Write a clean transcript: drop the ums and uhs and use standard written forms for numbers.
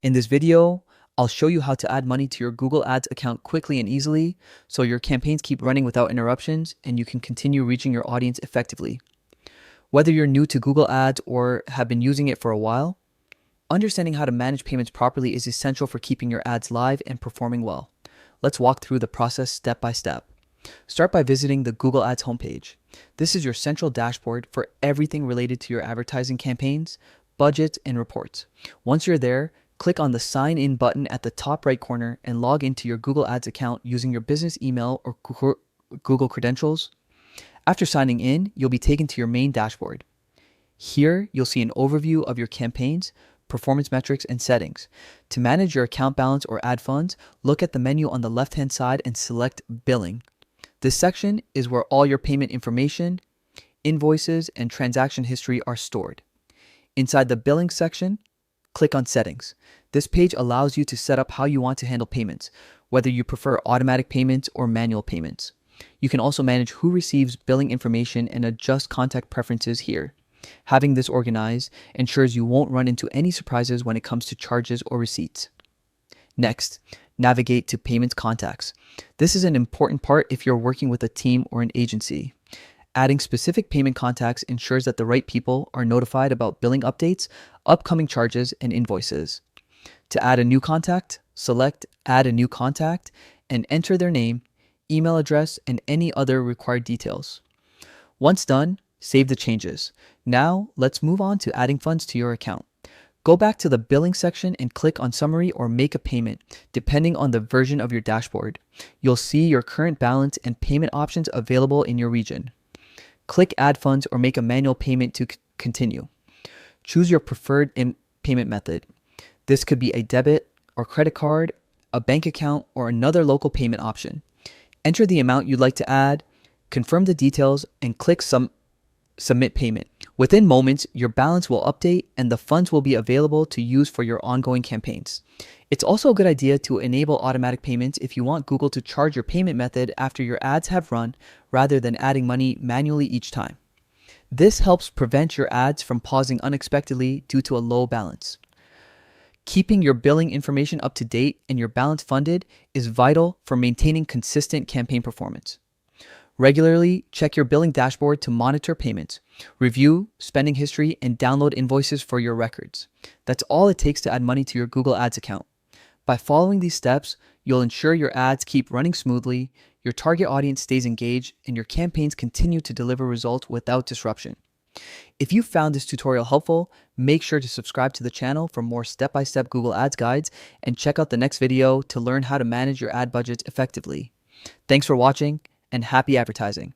In this video, I'll show you how to add money to your Google Ads account quickly and easily so your campaigns keep running without interruptions and you can continue reaching your audience effectively. Whether you're new to Google Ads or have been using it for a while, understanding how to manage payments properly is essential for keeping your ads live and performing well. Let's walk through the process step by step. Start by visiting the Google Ads homepage. This is your central dashboard for everything related to your advertising campaigns, budgets, and reports. Once you're there, click on the Sign In button at the top right corner and log into your Google Ads account using your business email or Google credentials. After signing in, you'll be taken to your main dashboard. Here, you'll see an overview of your campaigns, performance metrics, and settings. To manage your account balance or add funds, look at the menu on the left-hand side and select Billing. This section is where all your payment information, invoices, and transaction history are stored. Inside the Billing section, click on Settings. This page allows you to set up how you want to handle payments, whether you prefer automatic payments or manual payments. You can also manage who receives billing information and adjust contact preferences here. Having this organized ensures you won't run into any surprises when it comes to charges or receipts. Next, navigate to Payments Contacts. This is an important part if you're working with a team or an agency. Adding specific payment contacts ensures that the right people are notified about billing updates, upcoming charges, and invoices. To add a new contact, select Add a New Contact and enter their name, email address, and any other required details. Once done, save the changes. Now, let's move on to adding funds to your account. Go back to the Billing section and click on Summary or Make a Payment, depending on the version of your dashboard. You'll see your current balance and payment options available in your region. Click Add Funds or make a manual payment to continue. Choose your preferred payment method. This could be a debit or credit card, a bank account, or another local payment option. Enter the amount you'd like to add, confirm the details, and click Submit Payment. Within moments, your balance will update and the funds will be available to use for your ongoing campaigns. It's also a good idea to enable automatic payments if you want Google to charge your payment method after your ads have run, rather than adding money manually each time. This helps prevent your ads from pausing unexpectedly due to a low balance. Keeping your billing information up to date and your balance funded is vital for maintaining consistent campaign performance. Regularly check your billing dashboard to monitor payments, review spending history, and download invoices for your records. That's all it takes to add money to your Google Ads account. By following these steps, you'll ensure your ads keep running smoothly, your target audience stays engaged, and your campaigns continue to deliver results without disruption. If you found this tutorial helpful, make sure to subscribe to the channel for more step-by-step Google Ads guides and check out the next video to learn how to manage your ad budgets effectively. Thanks for watching, and happy advertising.